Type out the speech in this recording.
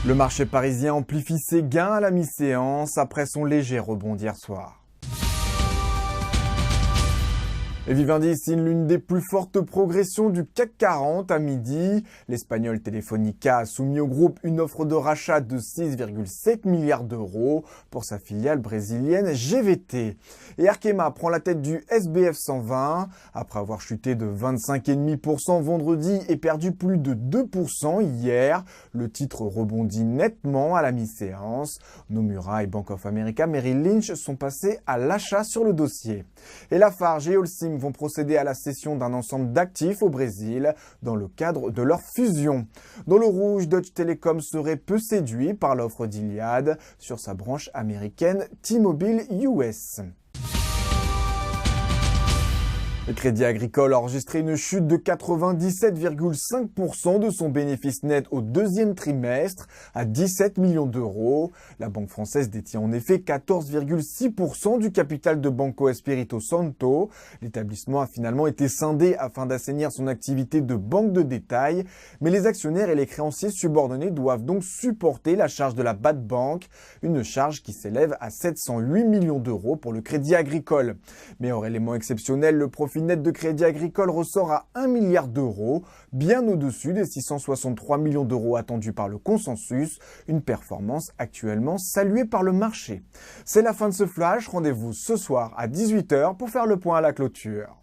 Le marché parisien amplifie ses gains à la mi-séance après son léger rebond d'hier soir. Et Vivendi signe l'une des plus fortes progressions du CAC 40 à midi. L'Espagnol Telefónica a soumis au groupe une offre de rachat de 6,7 milliards d'euros pour sa filiale brésilienne GVT. Et Arkema prend la tête du SBF 120 après avoir chuté de 25,5% vendredi et perdu plus de 2% hier. Le titre rebondit nettement à la mi-séance. Nomura et Bank of America Merrill Lynch sont passés à l'achat sur le dossier. Et Lafarge et Holcim vont procéder à la cession d'un ensemble d'actifs au Brésil dans le cadre de leur fusion. Dans le rouge, Deutsche Telekom serait peu séduit par l'offre d'Iliad sur sa branche américaine T-Mobile US. Le Crédit Agricole a enregistré une chute de 97,5% de son bénéfice net au deuxième trimestre à 17 millions d'euros. La banque française détient en effet 14,6% du capital de Banco Espírito Santo. L'établissement a finalement été scindé afin d'assainir son activité de banque de détail, mais les actionnaires et les créanciers subordonnés doivent donc supporter la charge de la bad bank, une charge qui s'élève à 708 millions d'euros pour le Crédit Agricole. Mais hors élément exceptionnel, le profit net de Crédit Agricole ressort à 1 milliard d'euros, bien au-dessus des 663 millions d'euros attendus par le consensus, une performance actuellement saluée par le marché. C'est la fin de ce flash, rendez-vous ce soir à 18 h pour faire le point à la clôture.